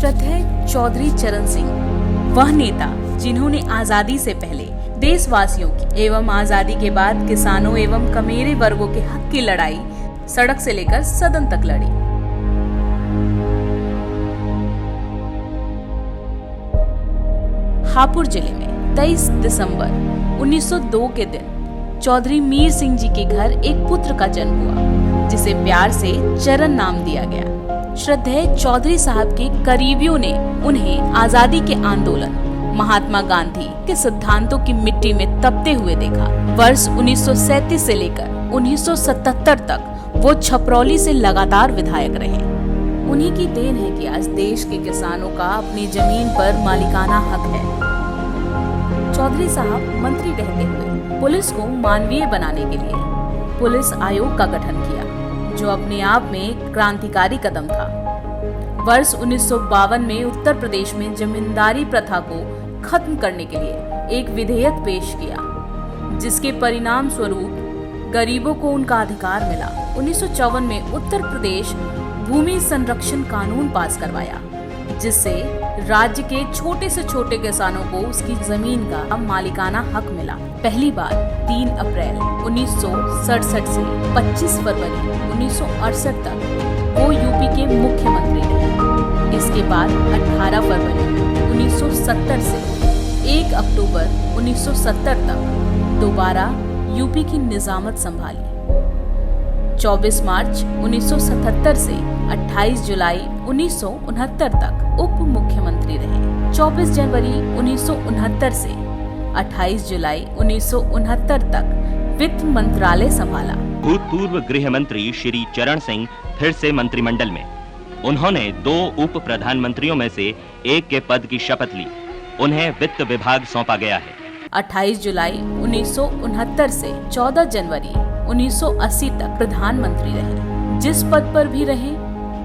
श्रद्धेय चौधरी चरण सिंह, वह नेता जिन्होंने आजादी से पहले देशवासियों की एवं आजादी के बाद किसानों एवं कमेरे वर्गों के हक की लड़ाई सड़क से लेकर सदन तक लड़ी। हापुड़ जिले में 23 दिसंबर 1902 के दिन चौधरी मीर सिंह जी के घर एक पुत्र का जन्म हुआ, जिसे प्यार से चरण नाम दिया गया। श्रद्धेय चौधरी साहब के करीबियों ने उन्हें आजादी के आंदोलन महात्मा गांधी के सिद्धांतों की मिट्टी में तपते हुए देखा। वर्ष 1937 से लेकर 1977 तक वो छपरौली से लगातार विधायक रहे। उन्हीं की देन है कि आज देश के किसानों का अपनी जमीन पर मालिकाना हक है। चौधरी साहब मंत्री रहते हुए पुलिस को मानवीय बनाने के लिए पुलिस आयोग का गठन किया, जो अपने आप में एक क्रांतिकारी कदम था। वर्ष 1952 में उत्तर प्रदेश में जमींदारी प्रथा को खत्म करने के लिए एक विधेयक पेश किया, जिसके परिणाम स्वरूप गरीबों को उनका अधिकार मिला। 1954 में उत्तर प्रदेश भूमि संरक्षण कानून पास करवाया, जिससे राज्य के छोटे से छोटे किसानों को उसकी जमीन का मालिकाना हक मिला। पहली बार 3 अप्रैल 1967 से 25 फरवरी 1968 तक वो यूपी के मुख्यमंत्री रहे। इसके बाद 18 फरवरी 1970 से 1 अक्टूबर 1970 तक दोबारा यूपी की निजामत संभाली। 24 मार्च 1977 से 28 जुलाई 1969 तक उप मुख्यमंत्री रहे। 24 जनवरी 1969 से 28 जुलाई 1969 तक वित्त मंत्रालय संभाला। भूतपूर्व गृह मंत्री श्री चरण सिंह फिर से मंत्रिमंडल में। उन्होंने 2 उप प्रधानमंत्रियों में से एक के पद की शपथ ली। उन्हें वित्त विभाग सौंपा गया है। 28 जुलाई 1969 से 14 जनवरी 1980 तक प्रधानमंत्री रहे। जिस पद पर भी रहे,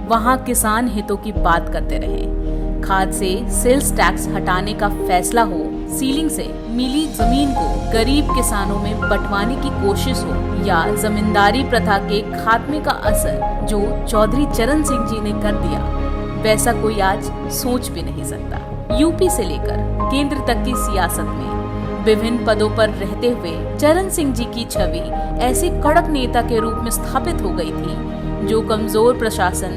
वहां किसान हितों की बात करते रहे। खाद से सेल्स टैक्स हटाने का फैसला हो, सीलिंग से मिली जमीन को गरीब किसानों में बंटवाने की कोशिश हो, या जमींदारी प्रथा के खात्मे का असर जो चौधरी चरण सिंह जी ने कर दिया, वैसा कोई आज सोच भी नहीं सकता। यूपी से लेकर केंद्र तक की सियासत में विभिन्न पदों पर रहते हुए चरण सिंह जी की छवि ऐसे कड़क नेता के रूप में स्थापित हो गई थी, जो कमजोर प्रशासन,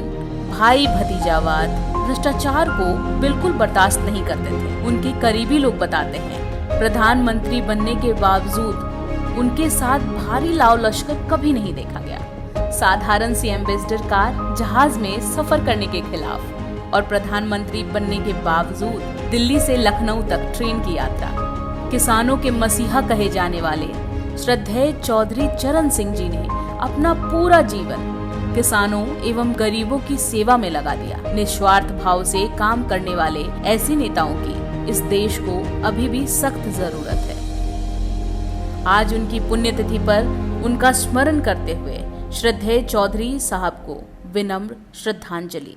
भाई भतीजावाद, भ्रष्टाचार को बिल्कुल बर्दाश्त नहीं करते थे। उनके करीबी लोग बताते हैं, प्रधानमंत्री बनने के बावजूद उनके साथ भारी लाव लश्कर कभी नहीं देखा गया। साधारण सी एम्बेसडर कार जहाज में सफर करने के खिलाफ और प्रधानमंत्री बनने के बावजूद दिल्ली से लखनऊ तक ट्रेन की यात्रा। किसानों के मसीहा कहे जाने वाले श्रद्धेय चौधरी चरण सिंह जी ने अपना पूरा जीवन किसानों एवं गरीबों की सेवा में लगा दिया। निस्वार्थ भाव से काम करने वाले ऐसे नेताओं की इस देश को अभी भी सख्त जरूरत है। आज उनकी पुण्यतिथि पर उनका स्मरण करते हुए श्रद्धेय चौधरी साहब को विनम्र श्रद्धांजलि।